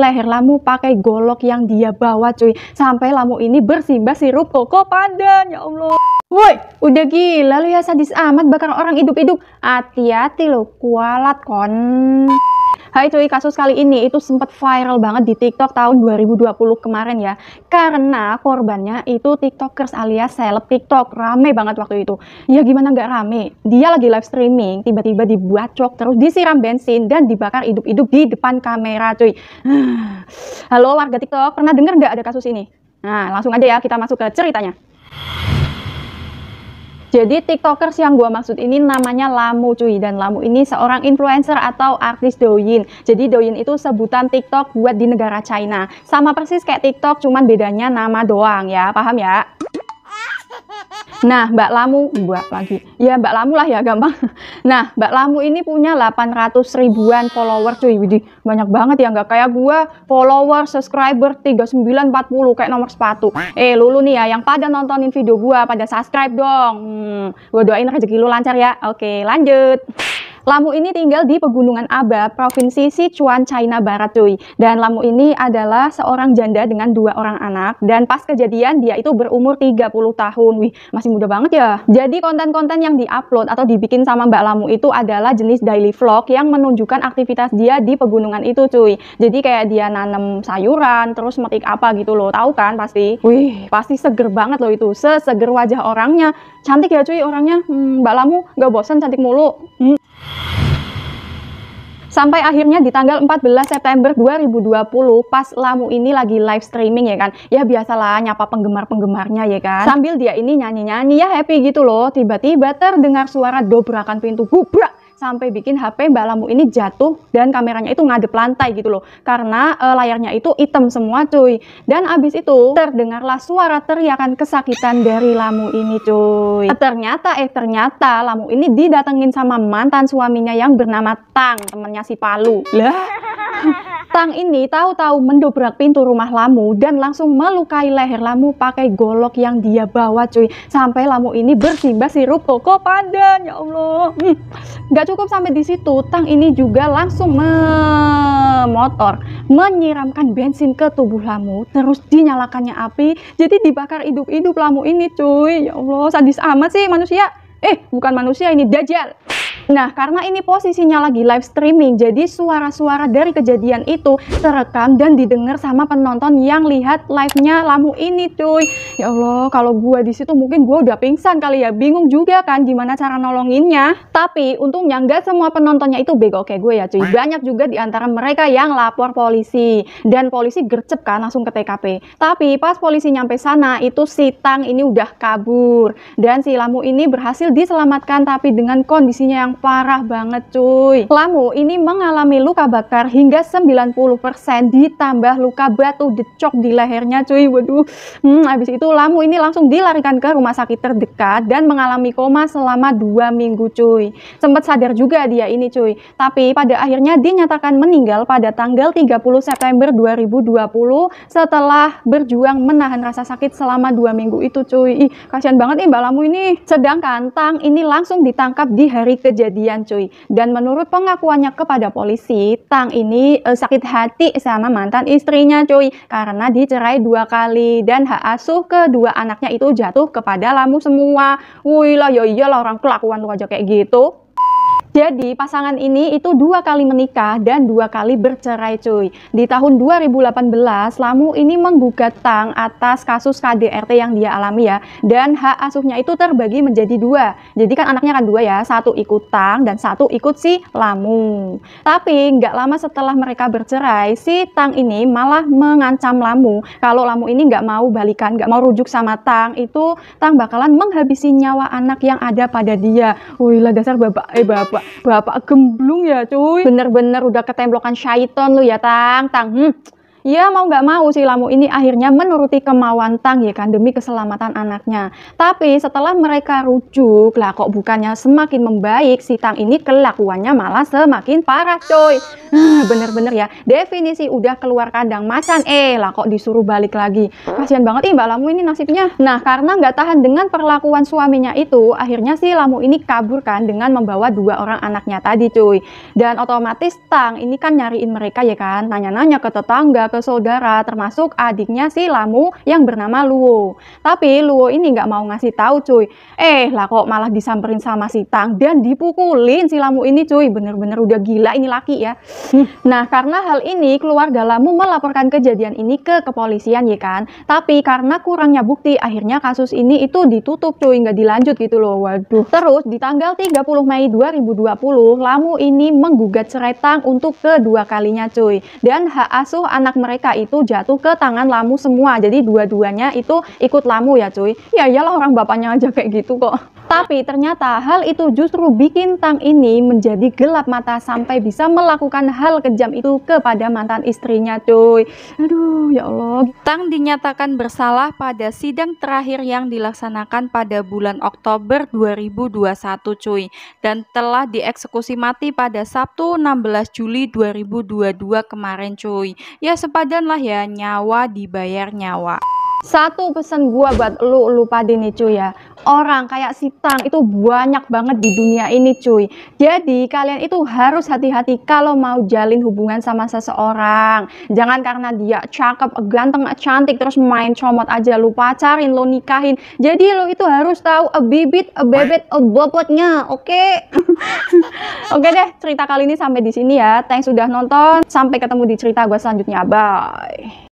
leher Lamu pakai golok yang dia bawa cuy, sampai Lamu ini bersimbah sirup koko pandan. Ya Allah, woi udah gila lu ya, sadis amat bakar orang hidup-hidup. Hati-hati lo, kualat kon. Hai cuy, kasus kali ini itu sempat viral banget di TikTok tahun 2020 kemarin ya, karena korbannya itu tiktokers alias seleb TikTok. Rame banget waktu itu. Ya gimana nggak rame, dia lagi live streaming, tiba-tiba dibacok, terus disiram bensin dan dibakar hidup-hidup di depan kamera cuy. Halo warga TikTok, pernah denger nggak ada kasus ini? Nah langsung aja ya kita masuk ke ceritanya. Jadi tiktokers yang gua maksud ini namanya Lamu cuy, dan Lamu ini seorang influencer atau artis Douyin. Jadi Douyin itu sebutan TikTok buat di negara China. Sama persis kayak TikTok, cuman bedanya nama doang ya, paham ya? Nah, Mbak Lamu, ya Mbak Lamu lah ya gampang. Nah, Mbak Lamu ini punya 800 ribuan follower cuy. Widih, banyak banget ya, nggak kayak gua follower, subscriber 3940 kayak nomor sepatu. Lulu nih ya, yang pada nontonin video gua, pada subscribe dong. Gua doain rezeki lu lancar ya. Oke, lanjut. Lamu ini tinggal di Pegunungan Aba, Provinsi Sichuan, China Barat cuy. Dan Lamu ini adalah seorang janda dengan 2 orang anak. Dan pas kejadian dia itu berumur 30 tahun. Wih, masih muda banget ya. Jadi konten-konten yang diupload atau dibikin sama Mbak Lamu itu adalah jenis daily vlog yang menunjukkan aktivitas dia di pegunungan itu cuy. Jadi kayak dia nanam sayuran, terus metik apa gitu loh. Tahu kan pasti? Wih, pasti seger banget loh itu. Seseger wajah orangnya. Cantik ya cuy orangnya. Mbak Lamu gak bosan cantik mulu. Sampai akhirnya di tanggal 14 September 2020 pas Lamu ini lagi live streaming ya kan. Ya biasalah nyapa penggemar-penggemarnya ya kan. Sambil dia ini nyanyi-nyanyi ya happy gitu loh. Tiba-tiba terdengar suara dobrakan pintu gubrak. Sampai bikin HP Mbak Lamu ini jatuh dan kameranya itu ngadep lantai gitu loh. Karena layarnya itu hitam semua cuy. Dan abis itu terdengarlah suara teriakan kesakitan dari Lamu ini cuy. Ternyata Lamu ini didatengin sama mantan suaminya yang bernama Tang, temennya si Palu. Lah, Tang ini tahu-tahu mendobrak pintu rumah Lamu dan langsung melukai leher Lamu pakai golok yang dia bawa cuy. Sampai Lamu ini bersimbah sirup koko pandan. Ya Allah. Gak cukup sampai di situ, Tang ini juga langsung menyiramkan bensin ke tubuh Lamu, terus dinyalakannya api, jadi dibakar hidup-hidup Lamu ini cuy. Ya Allah, sadis amat sih manusia. Bukan manusia ini, dajjal. Nah, karena ini posisinya lagi live streaming, jadi suara-suara dari kejadian itu terekam dan didengar sama penonton yang lihat live-nya Lamu ini, cuy. Ya Allah, kalau gua di situ mungkin gua udah pingsan kali ya, bingung juga kan gimana cara nolonginnya. Tapi untungnya nggak semua penontonnya itu bego kayak gue ya, cuy. Banyak juga di antara mereka yang lapor polisi, dan polisi gercep kan langsung ke TKP. Tapi pas polisi nyampe sana, itu si Tang ini udah kabur, dan si Lamu ini berhasil diselamatkan tapi dengan kondisinya yang parah banget cuy. Lamu ini mengalami luka bakar hingga 90% ditambah luka batu decok di lehernya cuy. Waduh. Habis itu Lamu ini langsung dilarikan ke rumah sakit terdekat dan mengalami koma selama 2 minggu cuy. Sempat sadar juga dia ini cuy. Tapi pada akhirnya dinyatakan meninggal pada tanggal 30 September 2020 setelah berjuang menahan rasa sakit selama 2 minggu itu cuy. Ih, kasihan banget Mbak Lamu ini. Sedangkan Tang ini langsung ditangkap di hari kejadian cuy. Dan menurut pengakuannya kepada polisi, Tang ini sakit hati sama mantan istrinya cuy, karena dicerai 2 kali dan hak asuh kedua anaknya itu jatuh kepada Lamu semua. Wih lah, ya iyalah orang kelakuan lu aja kayak gitu. Jadi pasangan ini itu 2 kali menikah dan 2 kali bercerai cuy. Di tahun 2018 Lamu ini menggugat Tang atas kasus KDRT yang dia alami ya. Dan hak asuhnya itu terbagi menjadi 2. Jadi kan anaknya kan 2 ya, 1 ikut Tang dan 1 ikut si Lamu. Tapi nggak lama setelah mereka bercerai, si Tang ini malah mengancam Lamu kalau Lamu ini nggak mau balikan, nggak mau rujuk sama Tang, itu Tang bakalan menghabisi nyawa anak yang ada pada dia. Wih lah, dasar bapak gemblung ya cuy. Bener-bener udah ketemblokan syaiton lu ya Tang. Ya mau nggak mau si Lamu ini akhirnya menuruti kemauan Tang ya kan demi keselamatan anaknya. Tapi setelah mereka rujuk lah kok bukannya semakin membaik, si Tang ini kelakuannya malah semakin parah coy. Bener-bener ya, definisi udah keluar kandang macan lah kok disuruh balik lagi. Kasihan banget Mbak Lamu ini nasibnya. Nah karena nggak tahan dengan perlakuan suaminya itu, akhirnya si Lamu ini kabur kan dengan membawa 2 orang anaknya tadi cuy. Dan otomatis Tang ini kan nyariin mereka ya kan, nanya-nanya ke tetangga, ke saudara, termasuk adiknya si Lamu yang bernama Luo. Tapi Luo ini nggak mau ngasih tahu cuy. Lah kok malah disamperin sama si Tang dan dipukulin si Lamu ini cuy. Bener-bener udah gila ini laki ya. Nah karena hal ini keluarga Lamu melaporkan kejadian ini ke kepolisian ya kan. Tapi karena kurangnya bukti akhirnya kasus ini itu ditutup cuy, nggak dilanjut gitu loh. Waduh. Terus di tanggal 30 Mei 2020 Lamu ini menggugat cerai Tang untuk kedua kalinya cuy. Dan hak asuh anak mereka itu jatuh ke tangan Lamu semua. Jadi dua-duanya itu ikut Lamu ya cuy. Ya iyalah orang bapaknya aja kayak gitu kok. Tapi ternyata hal itu justru bikin Tang ini menjadi gelap mata sampai bisa melakukan hal kejam itu kepada mantan istrinya cuy. Aduh ya Allah. Tang dinyatakan bersalah pada sidang terakhir yang dilaksanakan pada bulan Oktober 2021 cuy. Dan telah dieksekusi mati pada Sabtu 16 Juli 2022 kemarin cuy. Ya sepadan lah ya, nyawa dibayar nyawa. Satu pesan gua buat lu pada nih cuy ya. Orang kayak si Tang itu banyak banget di dunia ini cuy. Jadi kalian itu harus hati-hati kalau mau jalin hubungan sama seseorang. Jangan karena dia cakep, ganteng, cantik terus main comot aja lu pacarin, lu nikahin. Jadi lu itu harus tahu a bibit, a bebet, a bobotnya. Oke. Oke deh, cerita kali ini sampai di sini ya. Thanks sudah nonton. Sampai ketemu di cerita gua selanjutnya. Bye.